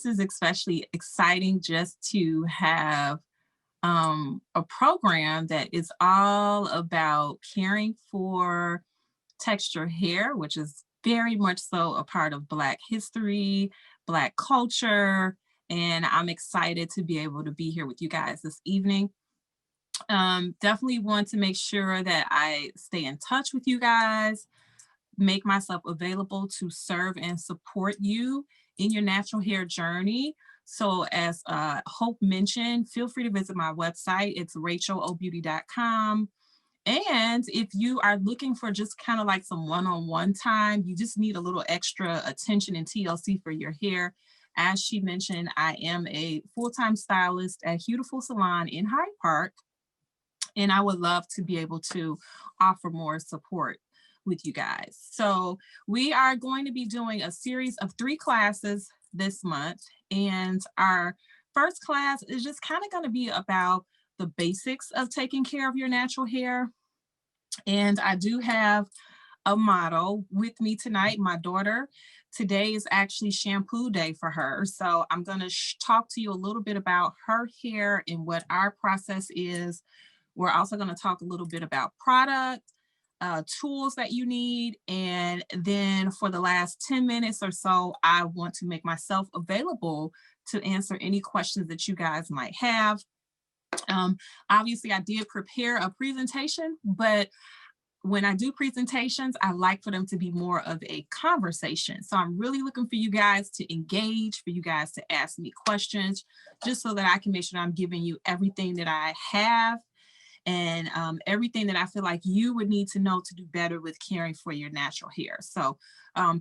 is especially exciting just to have a program that is all about caring for textured hair, which is very much so a part of Black history, Black culture, and I'm excited to be able to be here with you guys this evening. Definitely want to make sure that I stay in touch with you guys, make myself available to serve and support you in your natural hair journey. So as Hope mentioned, feel free to visit my website. It's rachelobbeauty.com. And if you are looking for just kind of like some one-on-one time, you just need a little extra attention and TLC for your hair. As she mentioned, I am a full-time stylist at Huetiful Salon in Hyde Park, and I would love to be able to offer more support with you guys. So we are going to be doing a series of 3 classes this month, and our first class is just kind of going to be about the basics of taking care of your natural hair. And I do have a model with me tonight, my daughter. Today is actually shampoo day for her. So I'm going to talk to you a little bit about her hair and what our process is. We're also going to talk a little bit about product, tools that you need. And then for the last 10 minutes or so, I want to make myself available to answer any questions that you guys might have. Obviously, I did prepare a presentation, but when I do presentations, I like for them to be more of a conversation. So I'm really looking for you guys to engage, for you guys to ask me questions, just so that I can make sure I'm giving you everything that I have and everything that I feel like you would need to know to do better with caring for your natural hair. So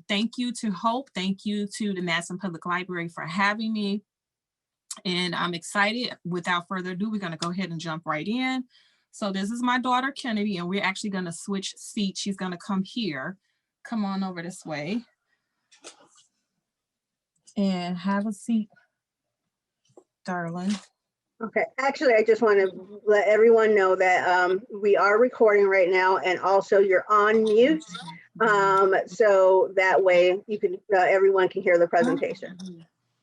thank you to Hope. Thank you to the Madison Public Library for having me. And I'm excited. Without further ado, we're going to go ahead and jump right in. So this is my daughter, Kennedy, and we're actually going to switch seats. She's going to come here. Come on over this way. And have a seat, darling. Okay, actually, I just want to let everyone know that we are recording right now, and also you're on mute. So that way you can, everyone can hear the presentation.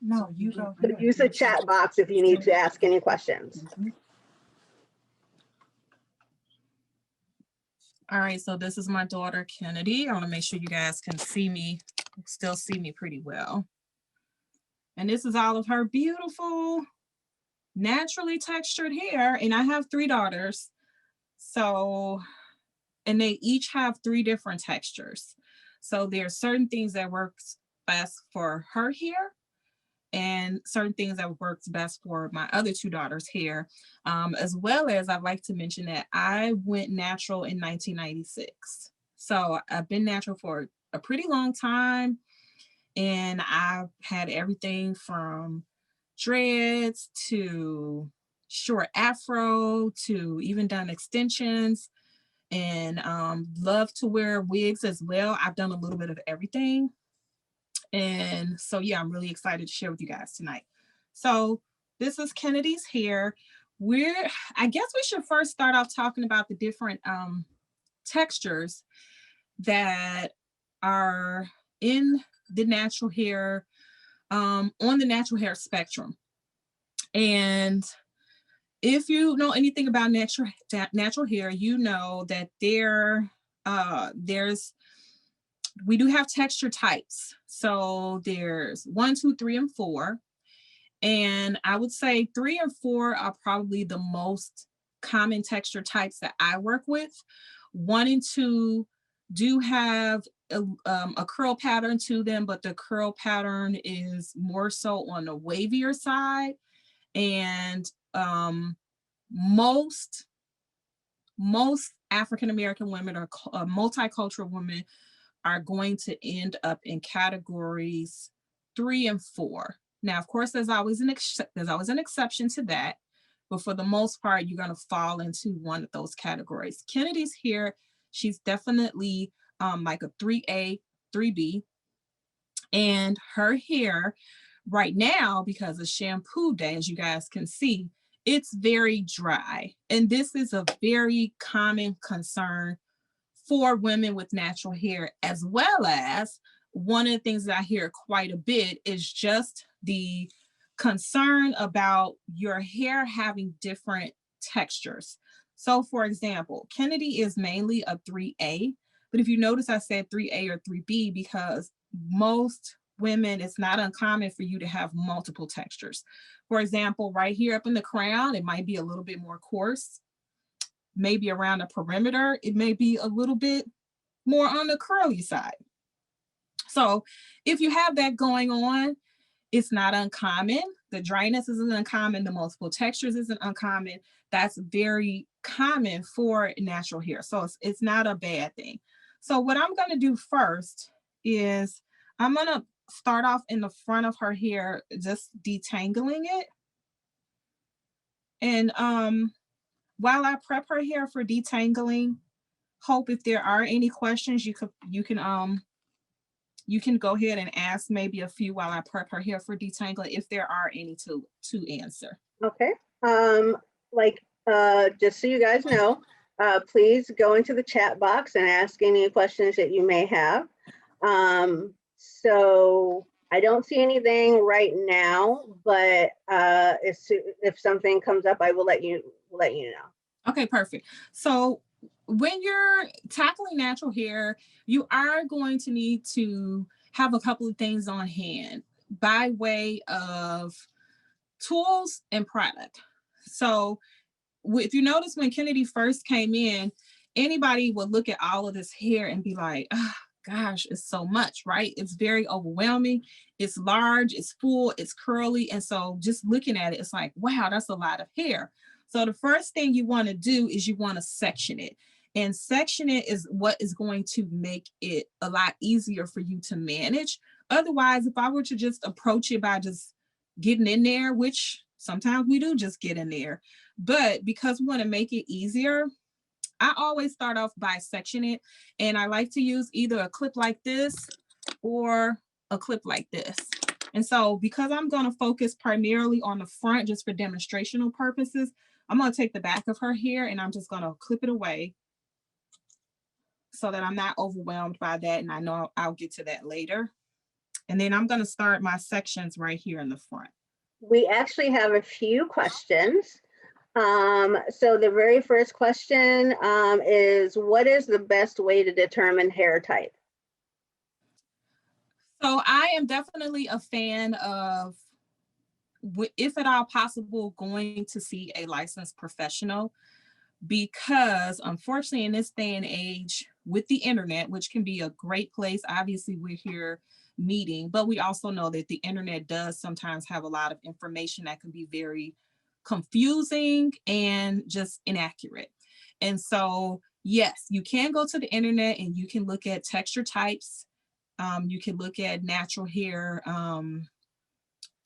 No, you go. Use the chat box if you need to ask any questions. All right, so this is my daughter, Kennedy. I want to make sure you guys can see me, still see me pretty well. And this is all of her beautiful, naturally textured hair. And I have 3 daughters. So, and they each have 3 different textures. So there are certain things that works best for her hair and certain things that works best for my other 2 daughters' hair, as well as I'd like to mention that I went natural in 1996. So I've been natural for a pretty long time, and I've had everything from dreads to short afro to even done extensions, and love to wear wigs as well. I've done a little bit of everything. And so, yeah, I'm really excited to share with you guys tonight. So this is Kennedy's hair. I guess we should first start off talking about the different textures that are in the natural hair, on the natural hair spectrum. And if you know anything about natural hair, you know that we do have texture types. So there's 1, 2, 3, and 4. And I would say 3 and 4 are probably the most common texture types that I work with. 1 and 2 do have a curl pattern to them, but the curl pattern is more so on the wavier side. And most African-American women or multicultural women are going to end up in categories 3 and 4. Now, of course, there's always an exception to that, but for the most part, you're going to fall into one of those categories. Kennedy's here, she's definitely like a 3A, 3B, and her hair right now, because of shampoo day, as you guys can see, it's very dry. And this is a very common concern for women with natural hair, as well as one of the things that I hear quite a bit is just the concern about your hair having different textures. So for example, Kennedy is mainly a 3A, but if you notice I said 3A or 3B because most women, it's not uncommon for you to have multiple textures. For example, right here up in the crown, it might be a little bit more coarse. Maybe around the perimeter, it may be a little bit more on the curly side. So if you have that going on, it's not uncommon. The dryness isn't uncommon. The multiple textures isn't uncommon. That's very common for natural hair. So it's not a bad thing. So what I'm going to do first is I'm going to start off in the front of her hair, just detangling it. And while I prep her hair for detangling, Hope, if there are any questions, you can go ahead and ask maybe a few while I prep her hair for detangling, if there are any to answer. Okay. Like, just so you guys know, please go into the chat box and ask any questions that you may have. So I don't see anything right now, but if something comes up, I will let you know. Okay, perfect. So when you're tackling natural hair, you are going to need to have a couple of things on hand by way of tools and product. So if you notice when Kennedy first came in, anybody would look at all of this hair and be like, oh, gosh, it's so much, right? It's very overwhelming. It's large, it's full, it's curly. And so just looking at it, it's like, wow, that's a lot of hair. So the first thing you want to do is you want to section it. And section it is what is going to make it a lot easier for you to manage. Otherwise, if I were to just approach it by just getting in there, which sometimes we do just get in there, but because we want to make it easier, I always start off by sectioning it. And I like to use either a clip like this or a clip like this. And so because I'm going to focus primarily on the front just for demonstrational purposes, I'm going to take the back of her hair and I'm just going to clip it away so that I'm not overwhelmed by that. And I know I'll get to that later. And then I'm going to start my sections right here in the front. We actually have a few questions. So the very first question is, what is the best way to determine hair type? So I am definitely a fan of, if at all possible, going to see a licensed professional, because unfortunately in this day and age with the internet, which can be a great place, obviously we're here meeting, but we also know that the internet does sometimes have a lot of information that can be very confusing and just inaccurate. And so yes, you can go to the internet and you can look at texture types. You can look at natural hair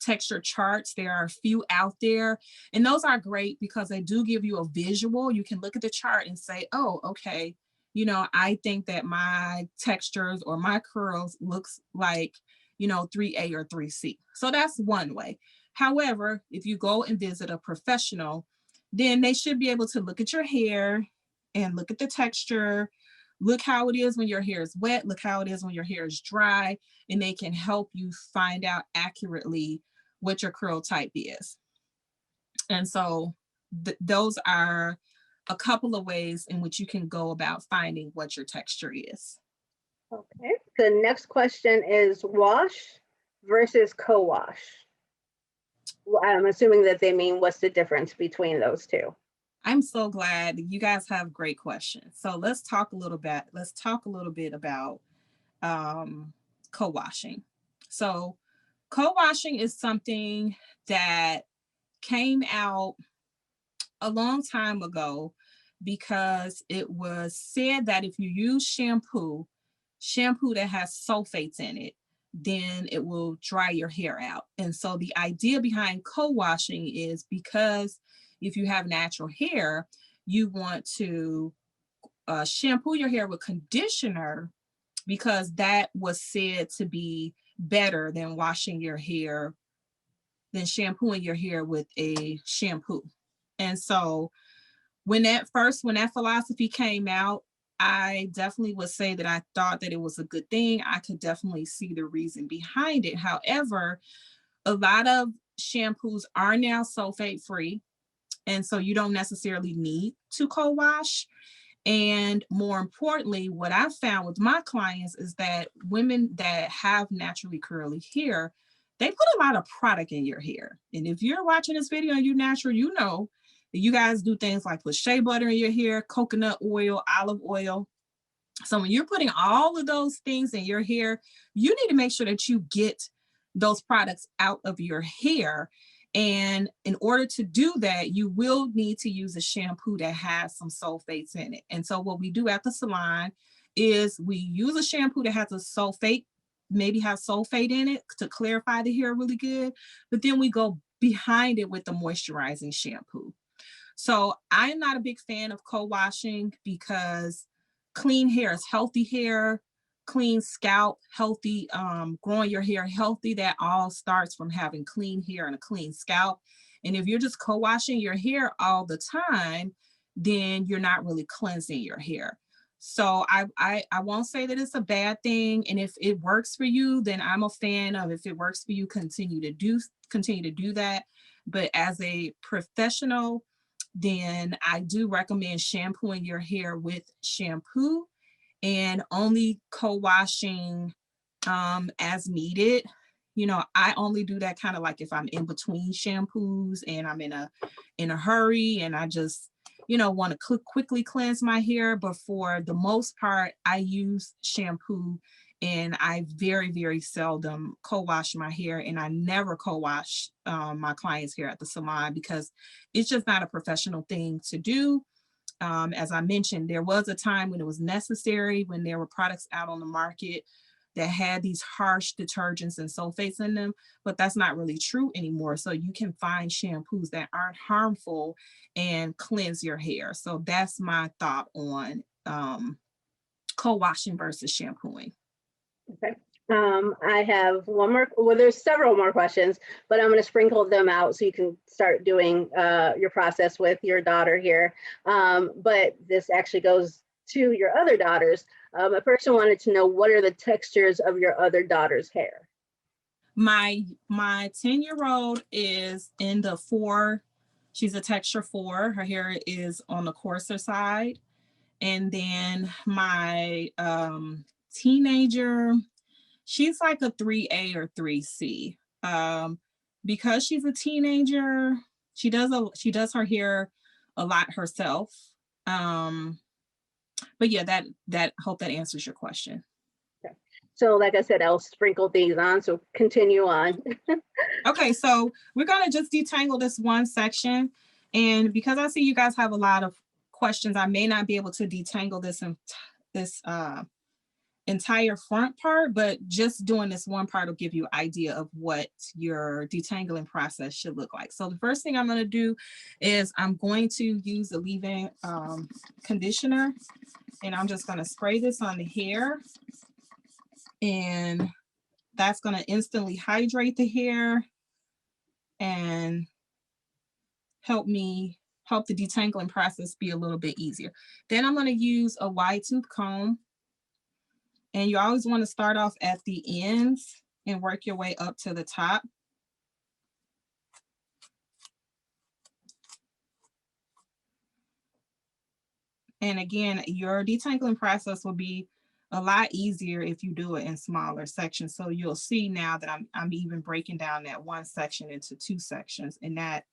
texture charts. There are a few out there, and those are great because they do give you a visual. You can look at the chart and say, oh, okay, I think that my textures or my curls looks like, 3A or 3C. So that's one way. However, if you go and visit a professional, then they should be able to look at your hair and look at the texture, look how it is when your hair is wet, look how it is when your hair is dry, and they can help you find out accurately what your curl type is. And so those are a couple of ways in which you can go about finding what your texture is. Okay. The next question is wash versus co-wash. Well, I'm assuming that they mean what's the difference between those two. I'm so glad you guys have great questions. So let's talk a little bit about co-washing. So co-washing is something that came out a long time ago because it was said that if you use shampoo that has sulfates in it, then it will dry your hair out. And so the idea behind co-washing is because if you have natural hair, you want to shampoo your hair with conditioner because that was said to be better than shampooing your hair with a shampoo. And so when that philosophy came out, I definitely would say that I thought that it was a good thing. I could definitely see the reason behind it. However, A lot of shampoos are now sulfate free, and so you don't necessarily need to co-wash. And more importantly, what I've found with my clients is that women that have naturally curly hair, they put a lot of product in your hair. And if you're watching this video and you're natural, you know that you guys do things like put shea butter in your hair, coconut oil, olive oil. So when you're putting all of those things in your hair, you need to make sure that you get those products out of your hair. And in order to do that, you will need to use a shampoo that has some sulfates in it. And so what we do at the salon is we use a shampoo that has a sulfate, maybe have sulfate in it to clarify the hair really good. But then we go behind it with the moisturizing shampoo. So I'm not a big fan of co-washing because clean hair is healthy hair, clean scalp, healthy, growing your hair healthy. That all starts from having clean hair and a clean scalp. And if you're just co-washing your hair all the time, then you're not really cleansing your hair. So I won't say that it's a bad thing. And if it works for you, then I'm a fan of, if it works for you, continue to do that. But as a professional, then I do recommend shampooing your hair with shampoo and only co-washing as needed. You know, I only do that kind of like if I'm in between shampoos and I'm in a hurry and I just, you know, want to quickly cleanse my hair. But for the most part, I use shampoo, and I very, very seldom co-wash my hair, and I never co-wash my clients' hair at the salon because it's just not a professional thing to do. As I mentioned, there was a time when it was necessary, when there were products out on the market that had these harsh detergents and sulfates in them, but that's not really true anymore. So you can find shampoos that aren't harmful and cleanse your hair. So that's my thought on co-washing versus shampooing. Okay. I have one more, well, there's several more questions, but I'm going to sprinkle them out so you can start doing your process with your daughter here. But this actually goes to your other daughters. A person wanted to know, what are the textures of your other daughter's hair? My 10-year-old is in the 4. She's a texture 4. Her hair is on the coarser side. And then my teenager, she's like a 3A or 3C. Because she's a teenager, she does her hair a lot herself. But yeah, that hope that answers your question. Okay. So like I said, I'll sprinkle these on, so continue on. Okay, so we're gonna just detangle this one section. And because I see you guys have a lot of questions, I may not be able to detangle this entire front part, but just doing this one part will give you an idea of what your detangling process should look like. So the first thing I'm going to do is I'm going to use the leave-in conditioner, and I'm just going to spray this on the hair, and that's going to instantly hydrate the hair and help the detangling process be a little bit easier. Then I'm going to use a wide tooth comb. And you always want to start off at the ends and work your way up to the top. And again, your detangling process will be a lot easier if you do it in smaller sections. So you'll see now that I'm even breaking down that one section into 2 sections. And that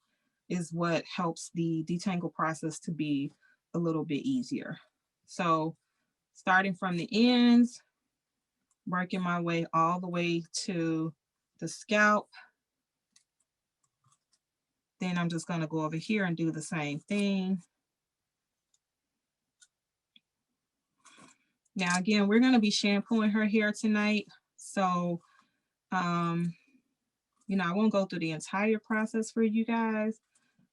is what helps the detangle process to be a little bit easier. So starting from the ends, working my way all the way to the scalp. Then I'm just going to go over here and do the same thing. Now, again, we're going to be shampooing her hair tonight. So, you know, I won't go through the entire process for you guys,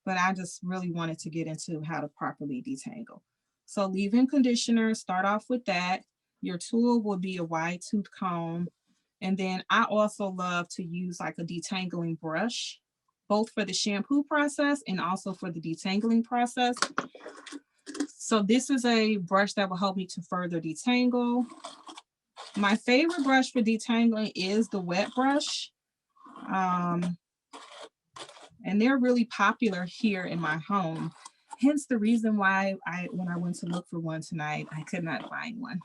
but I just really wanted to get into how to properly detangle. So leave-in conditioner, start off with that. Your tool will be a wide tooth comb. And then I also love to use like a detangling brush, both for the shampoo process and also for the detangling process. So this is a brush that will help me to further detangle. My favorite brush for detangling is the wet brush. And they're really popular here in my home. Hence the reason why when I went to look for one tonight, I could not find one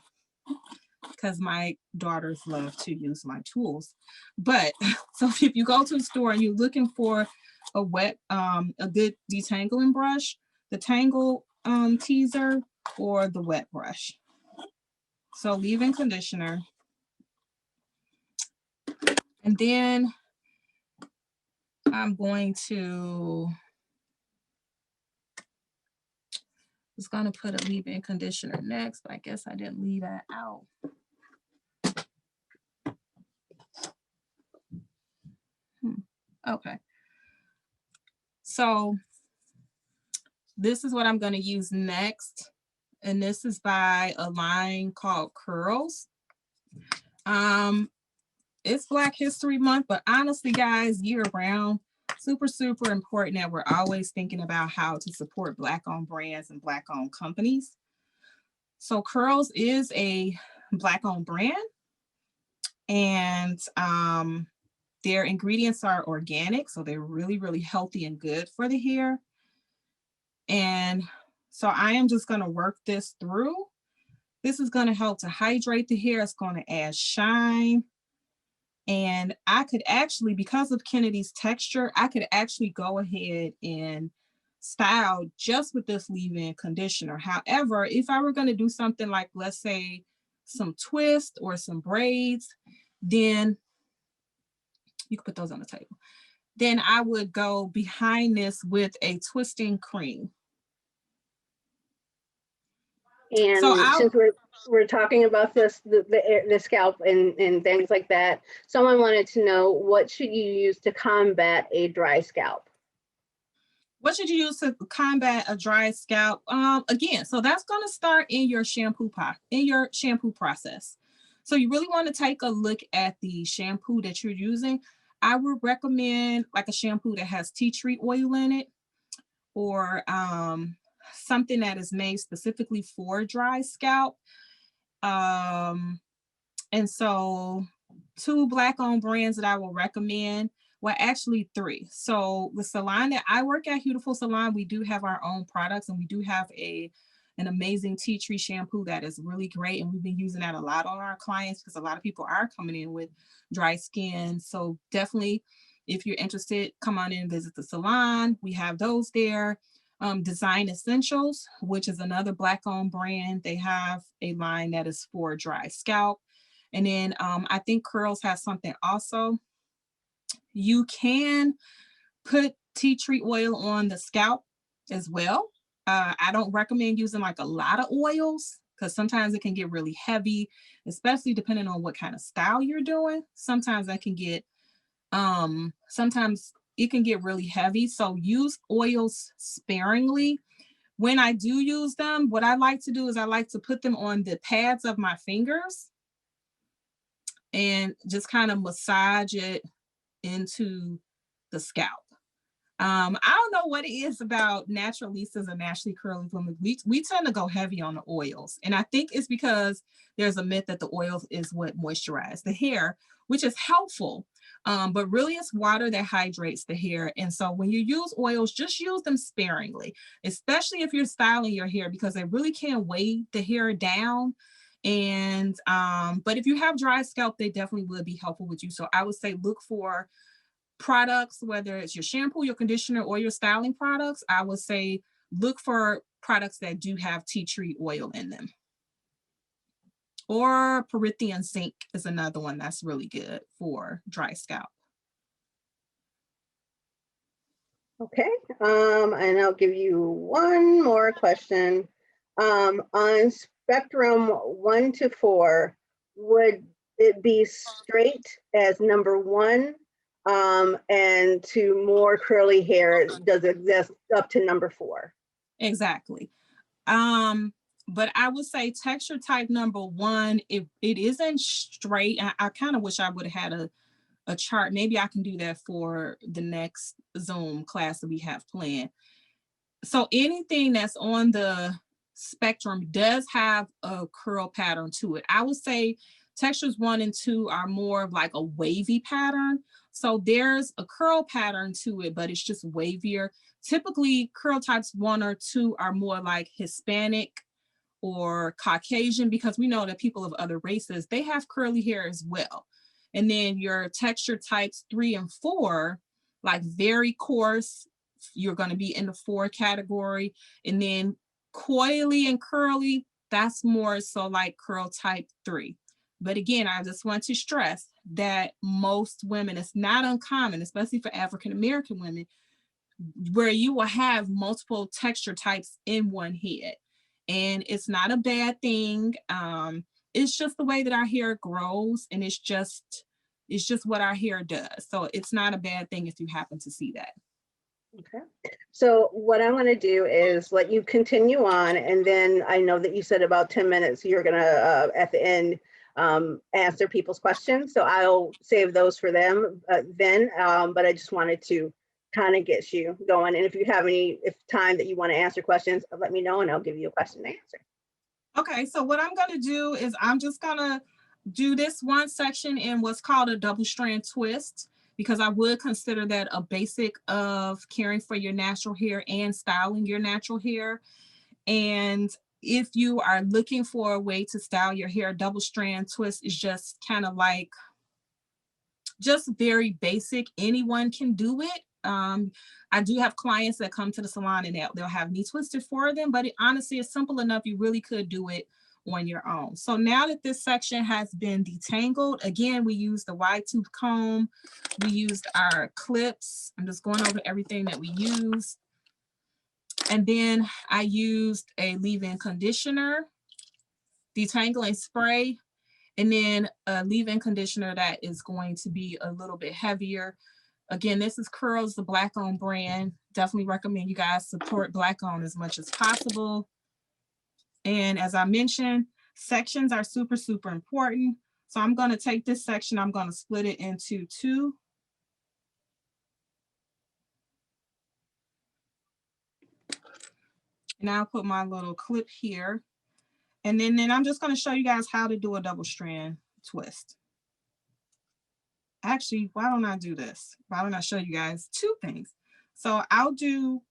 because my daughters love to use my tools. But so if you go to the store and you're looking for a good detangling brush, the Tangle teaser or the wet brush. So leave-in conditioner. And then I'm going to was going to put a leave-in conditioner next, but I guess I didn't leave that out. Okay. So this is what I'm going to use next. And this is by a line called Curls. It's Black History Month, but honestly, guys, year round, super, super important that we're always thinking about how to support Black-owned brands and Black-owned companies. So Curls is a Black-owned brand, and their ingredients are organic, so they're really, really healthy and good for the hair. And so I am just going to work this through. This is going to help to hydrate the hair. It's going to add shine. And I could actually, because of Kennedy's texture, I could actually go ahead and style just with this leave-in conditioner. However, if I were going to do something like, let's say, some twist or some braids, then you can put those on the table. Then I would go behind this with a twisting cream. And so since we're talking about this, the scalp and things like that, someone wanted to know, what should you use to combat a dry scalp? What should you use to combat a dry scalp? Again, so that's going to start in your shampoo process. So you really want to take a look at the shampoo that you're using. I would recommend like a shampoo that has tea tree oil in it, or something that is made specifically for dry scalp. And so 2 Black-owned brands that I will recommend, well, actually 3. So the salon that I work at, Huetiful Salon, we do have our own products, and we do have an amazing tea tree shampoo that is really great. And we've been using that a lot on our clients because a lot of people are coming in with dry skin. So definitely, if you're interested, come on in and visit the salon. We have those there. Design Essentials, which is another Black-owned brand. They have a line that is for dry scalp. And then I think Curls has something also. You can put tea tree oil on the scalp as well. I don't recommend using like a lot of oils because sometimes it can get really heavy, especially depending on what kind of style you're doing. Sometimes that can get, sometimes it can get really heavy. So use oils sparingly. When I do use them, what I like to do is I like to put them on the pads of my fingers and just kind of massage it into the scalp. I don't know what it is about naturalistas and naturally curly women. We tend to go heavy on the oils. And I think it's because there's a myth that the oils is what moisturizes the hair, which is helpful. But really it's water that hydrates the hair. And so when you use oils, just use them sparingly, especially if you're styling your hair, because they really can weigh the hair down. And but if you have dry scalp, they definitely would be helpful with you. So I would say look for products, whether it's your shampoo, your conditioner, or your styling products. I would say look for products that do have tea tree oil in them. Or Perithian zinc is another one that's really good for dry scalp. Okay, and I'll give you one more question. On spectrum 1 to 4, would it be straight as number 1? And to more curly hair, does it exist up to number 4? Exactly. But I would say texture type number 1, if it isn't straight, I kind of wish I would have had a chart. Maybe I can do that for the next Zoom class that we have planned. So anything that's on the spectrum does have a curl pattern to it. I would say Textures 1 and 2 are more of like a wavy pattern. So there's a curl pattern to it, but it's just wavier. Typically, curl types 1 or 2 are more like Hispanic or Caucasian, because we know that people of other races, they have curly hair as well. And then your texture types 3 and 4, like very coarse, you're going to be in the 4 category. And then coily and curly, that's more so like curl type 3. But again, I just want to stress that most women, it's not uncommon, especially for African American women, where you will have multiple texture types in one head. And it's not a bad thing. It's just the way that our hair grows, and it's just what our hair does. So it's not a bad thing if you happen to see that. Okay. So what I'm going to do is let you continue on, and then I know that you said about 10 minutes you're going to at the end answer people's questions. So I'll save those for them then. But I just wanted to kind of get you going. And if you have any time that you want to answer questions, let me know and I'll give you a question to answer. Okay, so what I'm going to do is I'm just going to do this one section in what's called a double strand twist, because I would consider that a basic of caring for your natural hair and styling your natural hair. And if you are looking for a way to style your hair, double strand twist is just kind of like just very basic. Anyone can do it. I do have clients that come to the salon and they'll have me twisted for them, but honestly, it's simple enough. You really could do it on your own. So now that this section has been detangled, again, we used the wide tooth comb, we used our clips. I'm just going over everything that we used. And then I used a leave-in conditioner, detangling spray, and then a leave-in conditioner that is going to be a little bit heavier. Again, this is Curls, the Black-owned brand. Definitely recommend you guys support Black-owned as much as possible. And as I mentioned, sections are super, super important. So I'm going to take this section, I'm going to split it into 2. And I'll put my little clip here. And then I'm just going to show you guys how to do a double strand twist. Actually, why don't I do this? Why don't I show you guys 2 things? So I'll do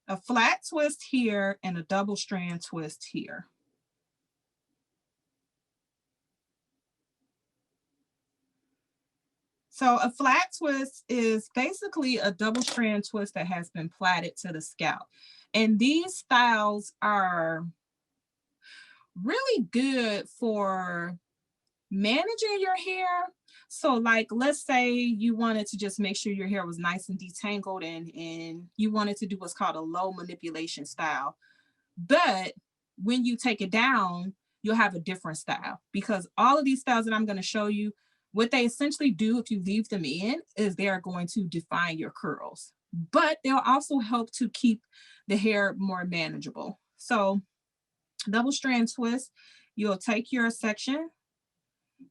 a flat twist here and a double strand twist here. So a flat twist is basically a double strand twist that has been plaited to the scalp. And these styles are really good for managing your hair. So like, let's say you wanted to just make sure your hair was nice and detangled, and you wanted to do what's called a low manipulation style. But when you take it down, you'll have a different style, because all of these styles that I'm going to show you, what they essentially do if you leave them in is they are going to define your curls, but they'll also help to keep the hair more manageable. So double strand twist, you'll take your section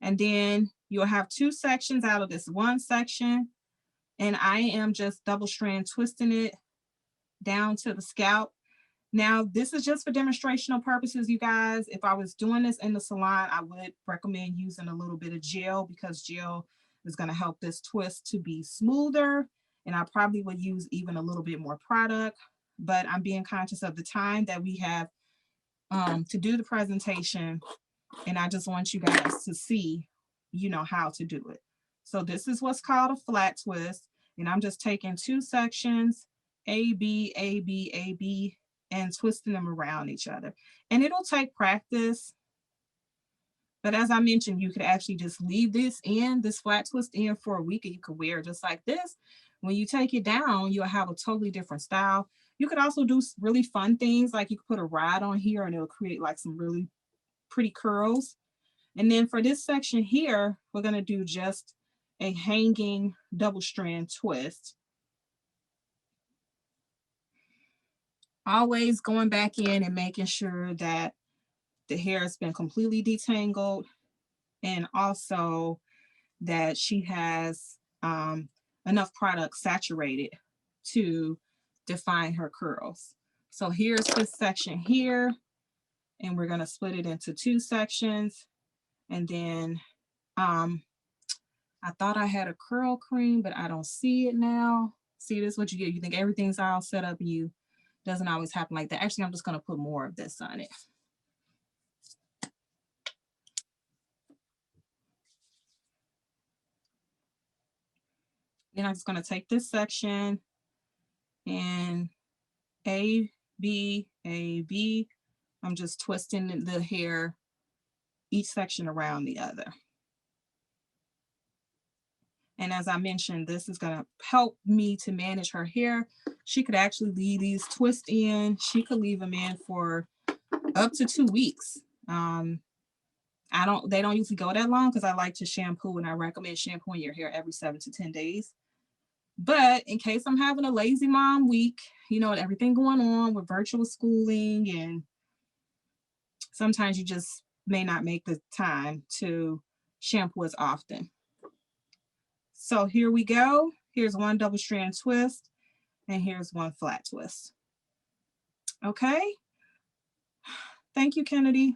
and then you'll have 2 sections out of this one section. And I am just double strand twisting it down to the scalp. Now, this is just for demonstrational purposes, you guys. If I was doing this in the salon, I would recommend using a little bit of gel, because gel is going to help this twist to be smoother. And I probably would use even a little bit more product, but I'm being conscious of the time that we have to do the presentation. And I just want you guys to see, how to do it. So this is what's called a flat twist. And I'm just taking 2 sections, A, B, A, B, A, B, and twisting them around each other. And it'll take practice. But as I mentioned, you could actually just leave this flat twist in for a week, and you could wear it just like this. When you take it down, you'll have a totally different style. You could also do really fun things, like you could put a rod on here and it'll create like some really pretty curls. And then for this section here, we're going to do just a hanging double strand twist. Always going back in and making sure that the hair has been completely detangled, and also that she has enough product saturated to define her curls. So here's this section here, and we're going to split it into 2 sections. And then I thought I had a curl cream, but I don't see it now. See, this is what you get. You think everything's all set up. You doesn't always happen like that. Actually, I'm just going to put more of this on it. Then I'm just going to take this section and A, B, A, B. I'm just twisting the hair, each section around the other. And as I mentioned, this is going to help me to manage her hair. She could actually leave these twists in. She could leave them in for up to 2 weeks. They don't usually go that long because I like to shampoo, and I recommend shampooing your hair every 7 to 10 days. But in case I'm having a lazy mom week, you know, everything going on with virtual schooling, and sometimes you just may not make the time to shampoo as often. So here we go. Here's one double strand twist, and here's one flat twist. Okay. Thank you, Kennedy.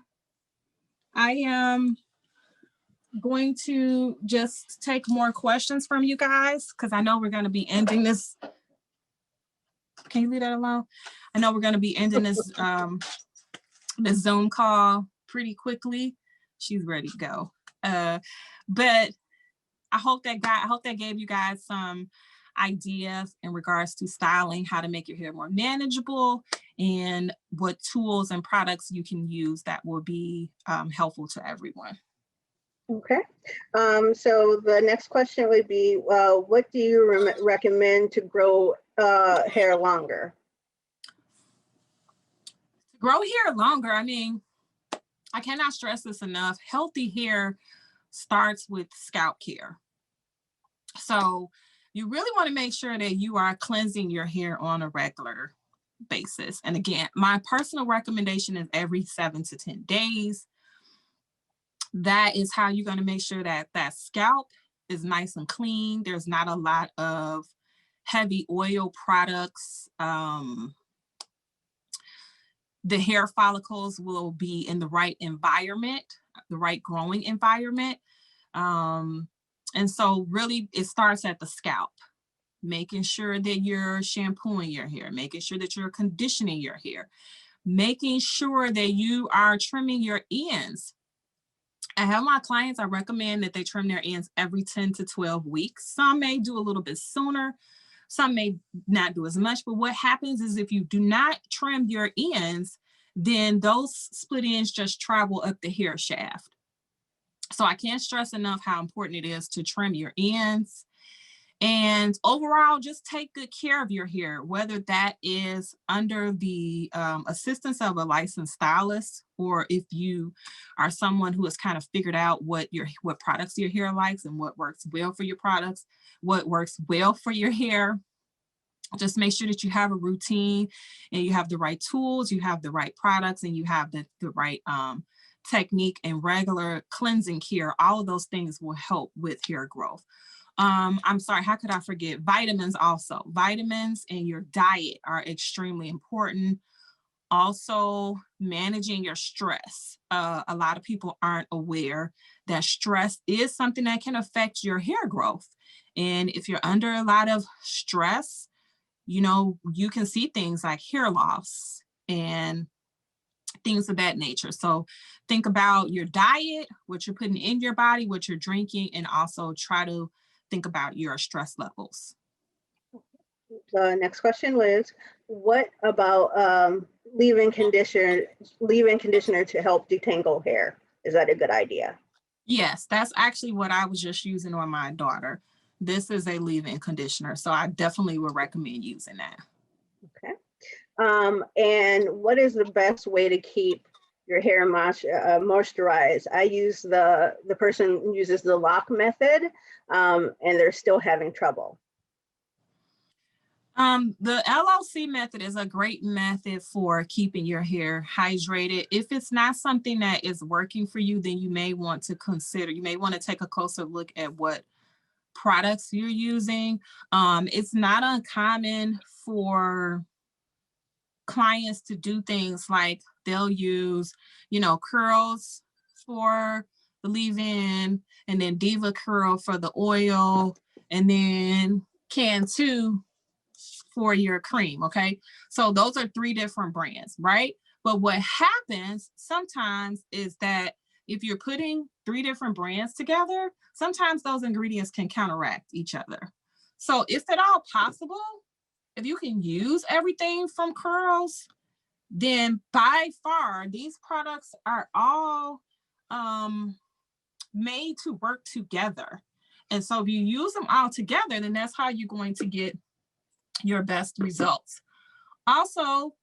I am going to just take more questions from you guys because I know we're going to be ending this. Can you leave that alone? I know we're going to be ending this this Zoom call pretty quickly. She's ready to go. But I hope that gave you guys some ideas in regards to styling, how to make your hair more manageable, and what tools and products you can use that will be helpful to everyone. Okay. So the next question would be, what do you recommend to grow hair longer? To grow hair longer, I mean, I cannot stress this enough. Healthy hair starts with scalp care. So you really want to make sure that you are cleansing your hair on a regular basis. And again, my personal recommendation is every 7 to 10 days. That is how you're going to make sure that that scalp is nice and clean. There's not a lot of heavy oil products. The hair follicles will be in the right environment, the right growing environment. And so really it starts at the scalp, making sure that you're shampooing your hair, making sure that you're conditioning your hair, making sure that you are trimming your ends. I have my clients, I recommend that they trim their ends every 10 to 12 weeks. Some may do a little bit sooner, some may not do as much, but what happens is if you do not trim your ends, then those split ends just travel up the hair shaft. So I can't stress enough how important it is to trim your ends. And overall, just take good care of your hair, whether that is under the assistance of a licensed stylist, or if you are someone who has kind of figured out what products your hair likes and what works well for your products, what works well for your hair. Just make sure that you have a routine and you have the right tools, you have the right products, and you have the right technique and regular cleansing care. All of those things will help with hair growth. I'm sorry, how could I forget? Vitamins also. Vitamins and your diet are extremely important. Also, managing your stress. A lot of people aren't aware that stress is something that can affect your hair growth. And if you're under a lot of stress, you know, you can see things like hair loss and things of that nature. So think about your diet, what you're putting in your body, what you're drinking, and also try to think about your stress levels. The next question was, what about leave-in conditioner to help detangle hair? Is that a good idea? Yes, that's actually what I was just using on my daughter. This is a leave-in conditioner, so I definitely would recommend using that. Okay. And what is the best way to keep your hair moisturized? I use the person uses the lock method, and they're still having trouble. The LLC method is a great method for keeping your hair hydrated. If it's not something that is working for you, then you may want to take a closer look at what products you're using. It's not uncommon for clients to do things like they'll use, curls for the leave-in, and then Diva Curl for the oil, and then Can2 for your cream, okay? So those are 3 different brands, right? But what happens sometimes is that if you're putting 3 different brands together, sometimes those ingredients can counteract each other. So if at all possible, if you can use everything from Curls, then by far these products are all made to work together. And so if you use them all together, then that's how you're going to get your best results. Also,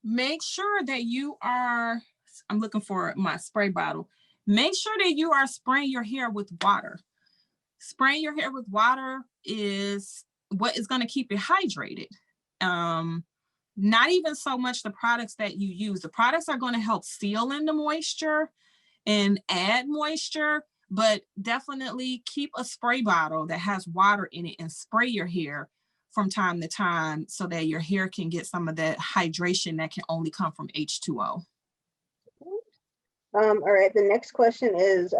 make sure that you are, I'm looking for my spray bottle. Make sure that you are spraying your hair with water. Spraying your hair with water is what is going to keep it hydrated. Not even so much the products that you use. The products are going to help seal in the moisture and add moisture, but definitely keep a spray bottle that has water in it and spray your hair from time to time so that your hair can get some of that hydration that can only come from H2O. All right, the next question is,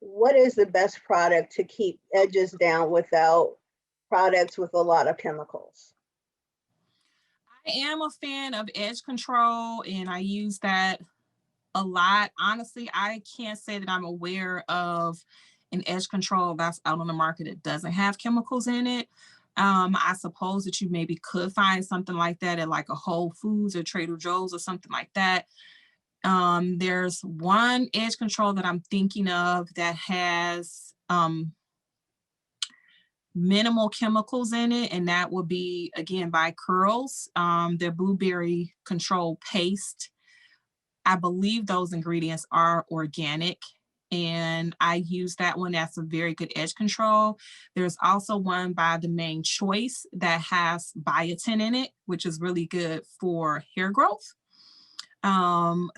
what is the best product to keep edges down without products with a lot of chemicals? I am a fan of edge control and I use that a lot. Honestly, I can't say that I'm aware of an edge control that's out on the market that doesn't have chemicals in it. I suppose that you maybe could find something like that at like a Whole Foods or Trader Joe's or something like that. There's one edge control that I'm thinking of that has minimal chemicals in it, and that would be again by Curls, their blueberry control paste. I believe those ingredients are organic and I use that one. That's a very good edge control. There's also one by The Main Choice that has biotin in it, which is really good for hair growth.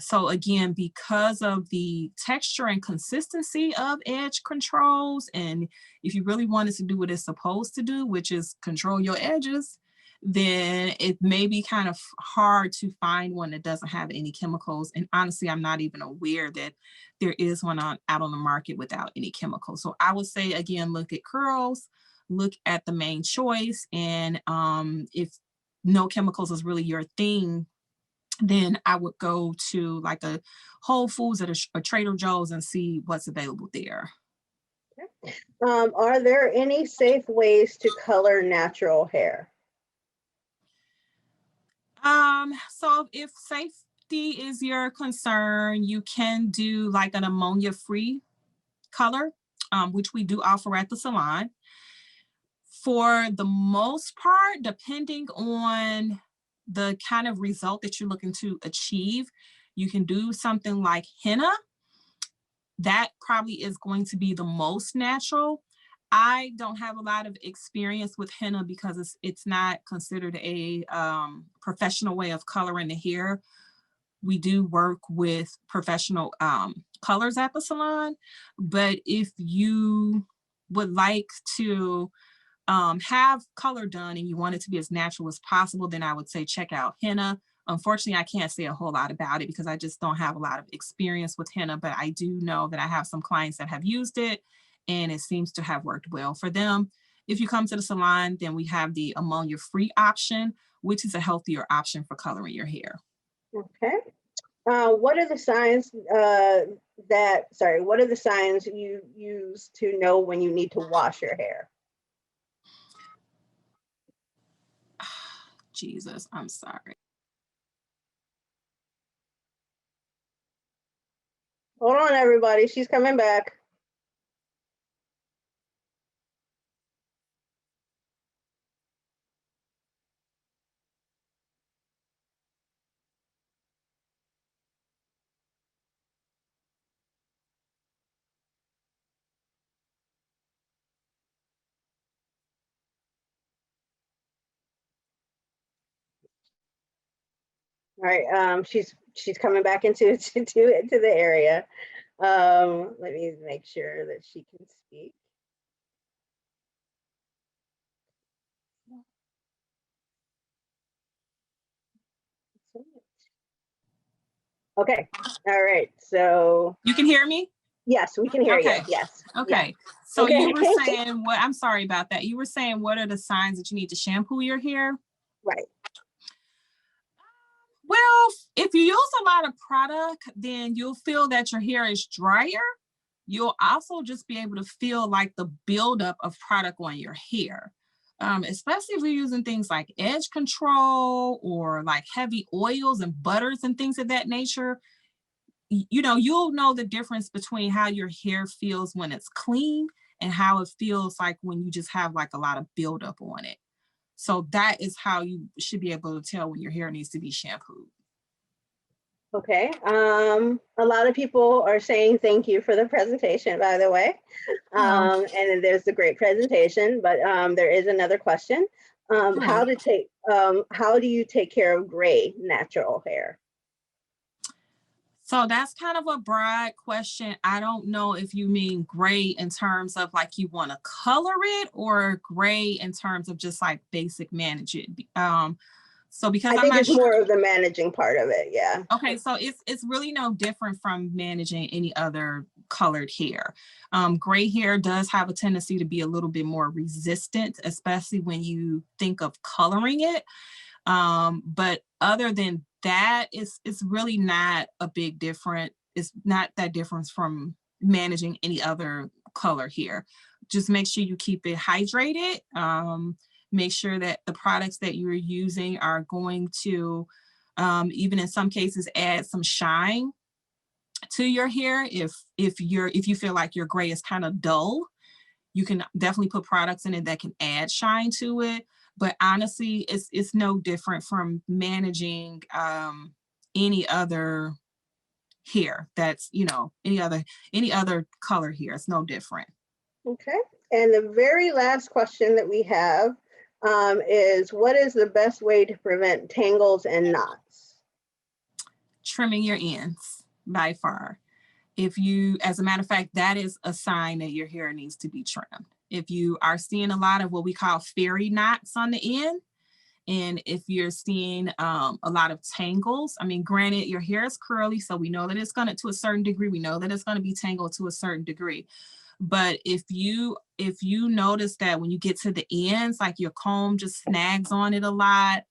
So again, because of the texture and consistency of edge controls, and if you really wanted to do what it's supposed to do, which is control your edges, then it may be kind of hard to find one that doesn't have any chemicals. And honestly, I'm not even aware that there is one out on the market without any chemicals. So I would say, again, look at Curls, look at The Main Choice, and if no chemicals is really your thing, then I would go to like a Whole Foods or a Trader Joe's and see what's available there. Are there any safe ways to color natural hair? So if safety is your concern, you can do like an ammonia-free color, which we do offer at the salon. For the most part, depending on the kind of result that you're looking to achieve, you can do something like henna. That probably is going to be the most natural. I don't have a lot of experience with henna because it's not considered a professional way of coloring the hair. We do work with professional colors at the salon, but if you would like to have color done and you want it to be as natural as possible, then I would say check out henna. Unfortunately, I can't say a whole lot about it because I just don't have a lot of experience with henna, but I do know that I have some clients that have used it and it seems to have worked well for them. If you come to the salon, then we have the ammonia-free option, which is a healthier option for coloring your hair. Okay. What are the signs what are the signs you use to know when you need to wash your hair? Jesus, I'm sorry. Hold on, everybody. She's coming back. All right. She's coming back into into the area. Let me make sure that she can speak. Okay. All right. So You can hear me? yes, we can hear you. Okay. Yes. Yes. Okay. So you Okay. were saying what? I'm sorry about that. You were saying what are the signs that you need to shampoo your hair? Right. Well, if you use a lot of product, then you'll feel that your hair is drier. You'll also just be able to feel like the buildup of product on your hair. Especially if you're using things like edge control or like heavy oils and butters and things of that nature, you know, you'll know the difference between how your hair feels when it's clean and how it feels like when you just have like a lot of buildup on it. So that is how you should be able to tell when your hair needs to be shampooed. Okay. A lot of people are saying thank you for the presentation, by the way. Oh, And there's a great presentation, but there is another question. sure. How do you take care of gray natural hair? So that's kind of a broad question. I don't know if you mean gray in terms of like you want to color it or gray in terms of just like basic management. So because I I'm think not it's sure. more of the managing part of it. Yeah. Okay, so it's really no different from managing any other colored hair. Gray hair does have a tendency to be a little bit more resistant, especially when you think of coloring it. But other than that, it's really not a big difference. It's not that difference from managing any other color here. Just make sure you keep it hydrated. Make sure that the products that you're using are going to, even in some cases, add some shine to your hair. If you feel like your gray is kind of dull, you can definitely put products in it that can add shine to it. But honestly, it's no different from managing any other hair that's, you know, any other color hair. It's no different. Okay. And the very last question that we have is what is the best way to prevent tangles and knots? Trimming your ends by far. If you, as a matter of fact, that is a sign that your hair needs to be trimmed. If you are seeing a lot of what we call fairy knots on the end, and if you're seeing a lot of tangles, I mean, granted, your hair is curly, so we know that it's going to a certain degree. We know that it's going to be tangled to a certain degree. But if you notice that when you get to the ends, like your comb just snags on it a lot,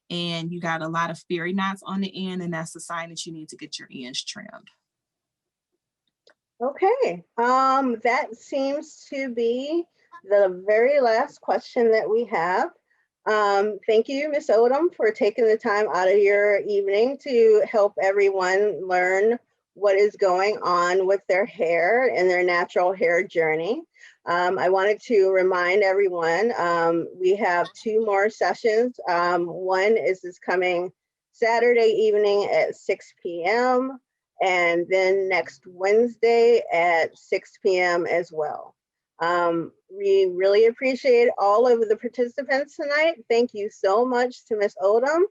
and you got a lot of fairy knots on the end, and that's a sign that you need to get your ends trimmed. Okay. That seems to be the very last question that we have. Thank you, Miss Odom, for taking the time out of your evening to help everyone learn what is going on with their hair and their natural hair journey. I wanted to remind everyone we have two more sessions. One is this coming Saturday evening at 6 p.m. and then next Wednesday at 6 p.m. as well. We really appreciate all of the participants tonight. Thank you so much to Ms. Odom.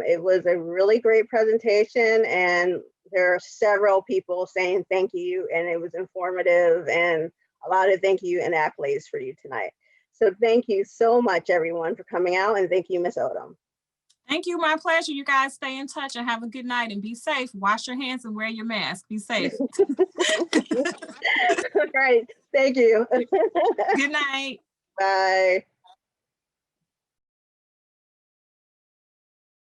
It was a really great presentation, and there are several people saying thank you, and it was informative, and a lot of thank you and accolades for you tonight. So thank you so much, everyone, for coming out, and thank you, Ms. Odom. Thank you. My pleasure. You guys stay in touch and have a good night and be safe. Wash your hands and wear your mask. Be safe. All right, thank you. Good night. Bye.